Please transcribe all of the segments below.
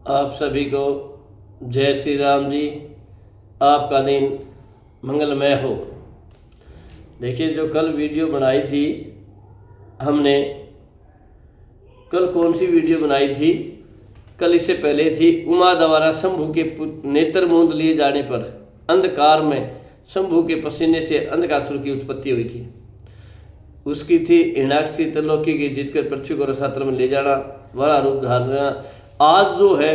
आप सभी को जय श्री राम जी। आपका दिन मंगलमय हो। देखिए, जो कल वीडियो बनाई थी हमने, कल कौन सी वीडियो बनाई थी? कल इससे पहले थी उमा द्वारा शंभू के नेत्र मूंद लिए जाने पर अंधकार में शंभू के पसीने से अंधकासुर की उत्पत्ति हुई थी। उसकी थी हिरण्याक्ष की त्रिलोकी की जीतकर पृथ्वी को रसातल में ले जाना, बड़ा रूप धारना। आज जो है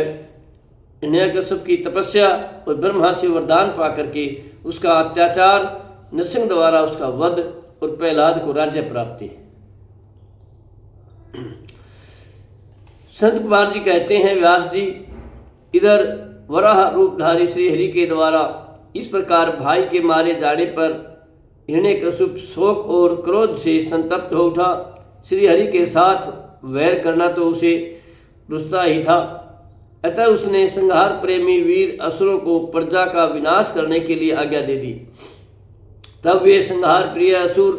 हिरण्यकश्यप की तपस्या और ब्रह्मा से वरदान पा करके उसका अत्याचार, नरसिंह द्वारा उसका वध और प्रहलाद को राज्य प्राप्ति। संत कुमार जी कहते हैं, व्यास जी, इधर वराह रूपधारी श्री हरि के द्वारा इस प्रकार भाई के मारे जाने पर हिरण्यकश्यप शोक और क्रोध से संतप्त हो उठा। श्री हरि के साथ वैर करना तो उसे रुचता ही था, अतः उसने संहार प्रेमी वीर असुरों को प्रजा का विनाश करने के लिए आज्ञा दे दी। तब वे संहार प्रिय असुर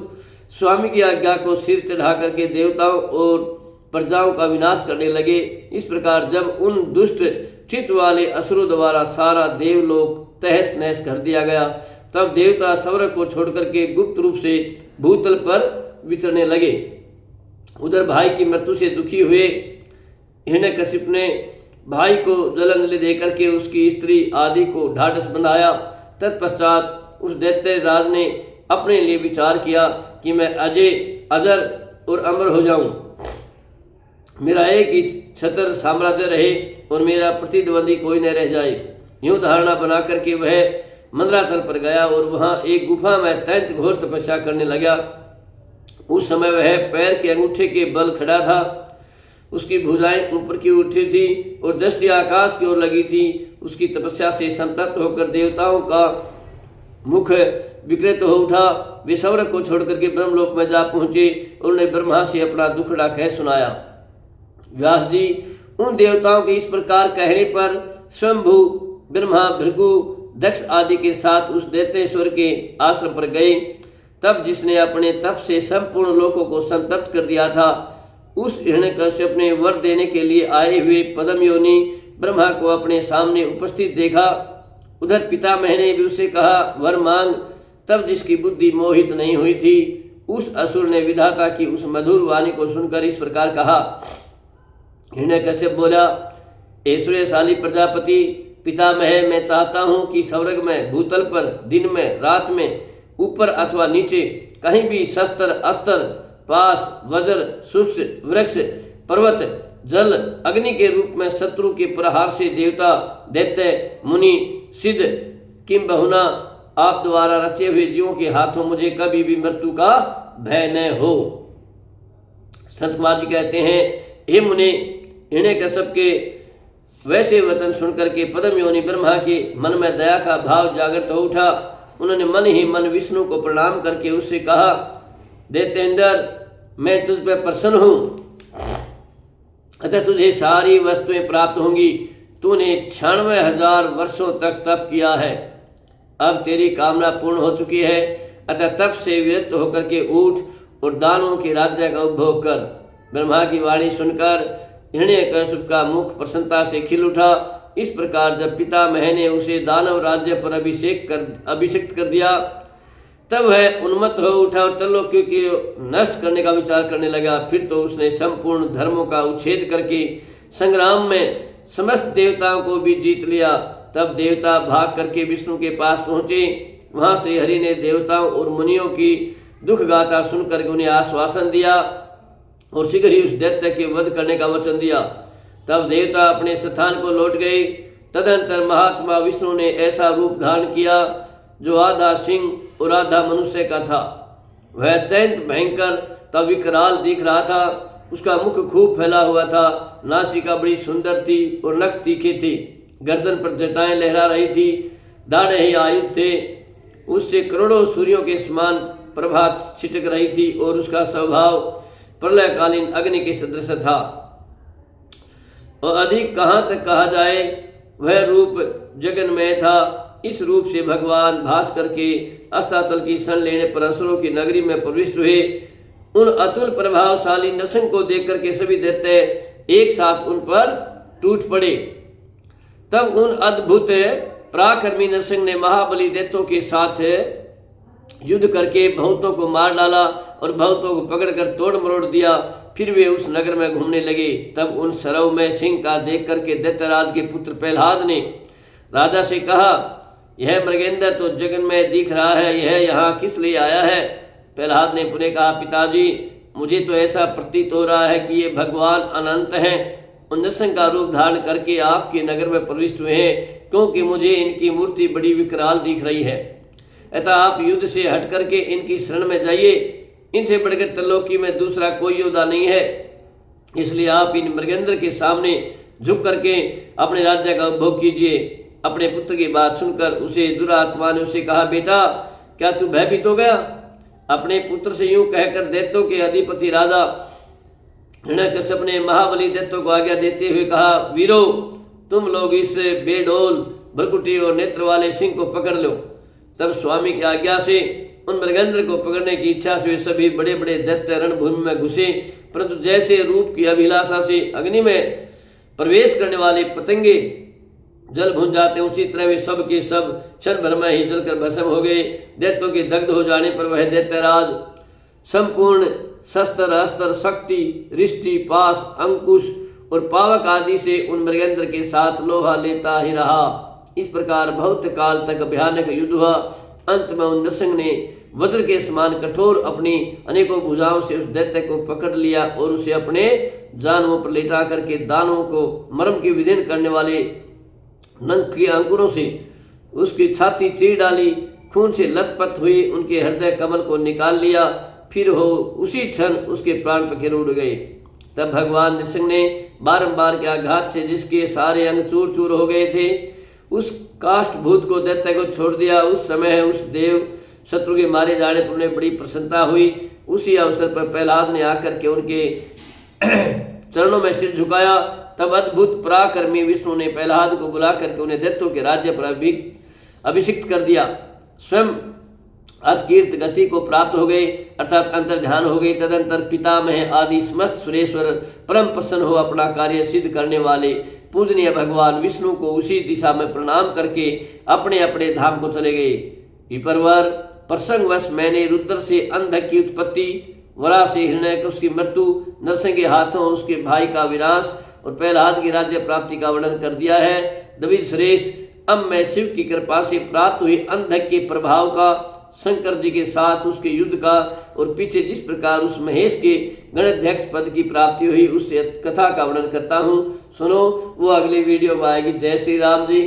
स्वामी की आज्ञा को सिर चढ़ा करके देवताओं और प्रजाओं का विनाश करने लगे। इस प्रकार जब उन दुष्ट चित्त वाले असुरों द्वारा सारा देवलोक तहस नहस कर दिया गया, तब देवता स्वर्ग को छोड़ करके गुप्त रूप से भूतल पर विचरने लगे। उधर भाई की मृत्यु से दुखी हुए हिरण्यकश्यप ने भाई को जलांजलि देकर के उसकी स्त्री आदि को ढाढ़स बंधाया। तत्पश्चात उस दैत्य राज ने अपने लिए विचार किया कि मैं अजय, अजर और अमर हो जाऊं, मेरा एक ही छत्र साम्राज्य रहे और मेरा प्रतिद्वंदी कोई न रह जाए। यूं धारणा बना करके वह मंदराचल पर गया और वहां एक गुफा में अत्यंत घोर तपस्या करने लगा। उस समय वह पैर के अंगूठे के बल खड़ा था, उसकी भुजाएं ऊपर की उठी थी और दृष्टि आकाश की ओर लगी थी। उसकी तपस्या से संतप्त होकर देवताओं का मुख विकृत हो उठा। वे स्वर्ग को छोड़ करके ब्रह्मलोक में जा पहुंचे और उन्हें ब्रह्मा से अपना दुखड़ा कह सुनाया। व्यास जी, उन देवताओं के इस प्रकार कहने पर स्वयंभू ब्रह्मा, भृगु, दक्ष आदि के साथ उस दैत्येश्वर के आश्रम पर गए। तब जिसने अपने तप से संपूर्ण लोकों को संतप्त कर दिया था, उस हिरण्यकश्यप ने वर देने के लिए आए हुए पद्म योनि ब्रह्मा को अपने सामने उपस्थित देखा। उधर पितामह ने भी उसे कहा, वर मांग। तब जिसकी बुद्धि मोहित नहीं हुई थी, उस असुर ने विधाता की उस मधुर वाणी को सुनकर इस प्रकार कहा। हिरण्यकश्यप बोला, ऐश्वर्यशाली प्रजापति पितामह, मैं चाहता हूं कि स्वर्ग में, भूतल पर, दिन में, रात में, ऊपर अथवा नीचे कहीं भी शस्त्र, अस्त्र, पास, वज्र, शुष्क, वृक्ष, पर्वत, जल, अग्नि के रूप में शत्रु के प्रहार से देवता, दैत्य, मुनि, सिद्ध, किंबहुना आप द्वारा रचे हुए जीवों के हाथों मुझे कभी भी मृत्यु का भय न हो। संत कुमार जी कहते हैं, हे मुनि, हिरण्यकश्यप के वैसे वचन सुनकर के पद्म योनि ब्रह्मा के मन में दया का भाव जागृत हो उठा। उन्होंने मन ही मन विष्णु को प्रणाम करके उससे कहा, दैत्येंद्र, मैं तुझ पर प्रसन्न हूँ, अतः तुझे सारी वस्तुएं प्राप्त होंगी। तूने 96,000 वर्षों तक तप किया है, अब तेरी कामना पूर्ण हो चुकी है, अतः तप से विरक्त होकर के उठ और दानवों के राज्य का उपभोग कर। ब्रह्मा की वाणी सुनकर हिरण्यकश्यप का मुख प्रसन्नता से खिल उठा। इस प्रकार जब पितामह ने उसे दानव राज्य पर अभिषिक्त कर दिया, तब वह उन्मत्त हो उठा और त्रिलोकी को नष्ट करने का विचार करने लगा। फिर तो उसने संपूर्ण धर्मों का उच्छेद करके संग्राम में समस्त देवताओं को भी जीत लिया। तब देवता भाग करके विष्णु के पास पहुंचे। वहां से हरि ने देवताओं और मुनियों की दुख गाथा सुनकर उन्हें आश्वासन दिया और शीघ्र ही उस दैत्य के वध करने का वचन दिया। तब देवता अपने स्थान को लौट गए। तदंतर महात्मा विष्णु ने ऐसा रूप धारण किया जो आधा सिंह और आधा मनुष्य का था। वह अत्यंत भयंकर तब विकराल दिख रहा था। उसका मुख खूब फैला हुआ था, नासिका बड़ी सुंदर थी और नख तीखे थे, गर्दन पर जटाएं लहरा रही थी, दाढ़े ही आयुध थे। उससे करोड़ों सूर्यों के समान प्रभा छिटक रही थी और उसका स्वभाव प्रलयकालीन अग्नि के सदृश था। और अधिक कहाँ तक कहा जाए, वह रूप जगन्मय था। इस रूप से भगवान भास्कर के अस्ताचल की शरण लेने पर असुरों की नगरी में प्रविष्ट हुए। उन अतुल प्रभावशाली नरसिंह को देख करके सभी दैत्य एक साथ उन पर टूट पड़े तब उन अद्भुत पराक्रमी नरसिंह ने महाबली दैत्यों के साथ युद्ध करके बहुतों को मार डाला और बहुतों को पकड़कर तोड़ मरोड़ दिया। फिर वे उस नगर में घूमने लगे। तब उन सरव में सिंह का देख करके दैत्यराज के पुत्र प्रहलाद ने राजा से कहा, यह मृगेंद्र तो जगन में दिख रहा है, यह यहाँ किस लिए आया है? प्रहलाद ने पुनः कहा, पिताजी मुझे तो ऐसा प्रतीत हो रहा है कि ये भगवान अनंत हैं, उन नरसिंह का रूप धारण करके आपके नगर में प्रविष्ट हुए हैं, क्योंकि मुझे इनकी मूर्ति बड़ी विकराल दिख रही है। अतः आप युद्ध से हट करके इनकी शरण में जाइए, इनसे बढ़कर त्रिलोकी में दूसरा कोई योद्धा नहीं है, इसलिए आप इन मृगेंद्र के सामने झुक करके अपने राज्य का उपभोग कीजिए। अपने पुत्र की बात सुनकर उसे दुरात्मा ने उसे कहा, बेटा क्या तू भयभीत हो गया? अपने पुत्र से यूं कहकर दैत्यों के अधिपति राजा हिरण्यकश्यप ने महाबली दैत्यों को आज्ञा देते हुए कहा, वीरो तुम लोग इस बेडोल भ्रकुटी और नेत्र वाले सिंह को पकड़ लो। तब स्वामी की आज्ञा से उन मृगेंद्र को पकड़ने की इच्छा से वे सभी बड़े बड़े दैत्य रणभूमि में घुसे, परंतु जैसे रूप की अभिलाषा से अग्नि में प्रवेश करने वाले पतंगे जल भुन जाते, उसी तरह वे सब के सब क्षण भर में ही जलकर भस्म हो गए। दैत्यों के दग्ध हो जाने पर वह दैत्यराज संपूर्ण शस्त्र अस्त्र शक्ति रिष्टि पास अंकुश और पावक आदि से उन मृगेंद्र के साथ लोहा लेता ही रहा। इस प्रकार बहुत काल तक भयानक युद्ध हुआ। अंत में उन नरसिंह ने वज्र के समान कठोर अपनी अनेकों भुजाओं से उस दैत्य को पकड़ लिया और उसे अपने जानुओं पर लेटा करके दानवों को मर्म की विधेन करने वाले नंग के अंकुरों से उसकी छाती चीर डाली, खून से लथपथ हुई उनके हृदय कमल को निकाल लिया, फिर हो उसी क्षण उसके प्राण पखेरु उड़ गए। तब भगवान नरसिंह ने बारंबार के आघात से जिसके सारे अंग चूर चूर हो गए थे उस काष्ठभूत को दैत्य को छोड़ दिया। उस समय उस देव शत्रु के मारे जाने पर उन्हें बड़ी प्रसन्नता हुई। उसी अवसर पर प्रहलाद ने आकर के उनके चरणों में सिर झुकाया। तब अद्भुत पराक्रमी विष्णु ने प्रहलाद को बुला करके उन्हें दैत्यों के राज्य पर अभिषिक्त कर दिया। स्वयं अतकीर्त गति को प्राप्त हो गए, अर्थात अंतर ध्यान हो गई। तदंतर पितामह आदि समस्त सुरेश्वर परम प्रसन्न हो अपना कार्य सिद्ध करने वाले पूजनीय भगवान विष्णु को उसी दिशा में प्रणाम करके अपने अपने धाम को चले गए। विपरवर प्रसंगवश मैंने रुद्र से अंधक की उत्पत्ति, वरा से हिरण्यकश्यप की मृत्यु, नरसिंह के हाथों उसके भाई का विनाश और प्रहलाद की राज्य प्राप्ति का वर्णन कर दिया है। द्विज श्रेष्ठ, अब मैं शिव की कृपा से प्राप्त हुई अंधक के प्रभाव का, शंकर जी के साथ उसके युद्ध का और पीछे जिस प्रकार उस महेश के गणाध्यक्ष पद की प्राप्ति हुई उस कथा का वर्णन करता हूँ। सुनो, वो अगली वीडियो में आएगी। जय श्री राम जी।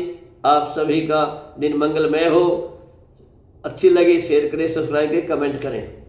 आप सभी का दिन मंगलमय हो। अच्छी लगी शेयर करें, सब्सक्राइब करें, कमेंट करें।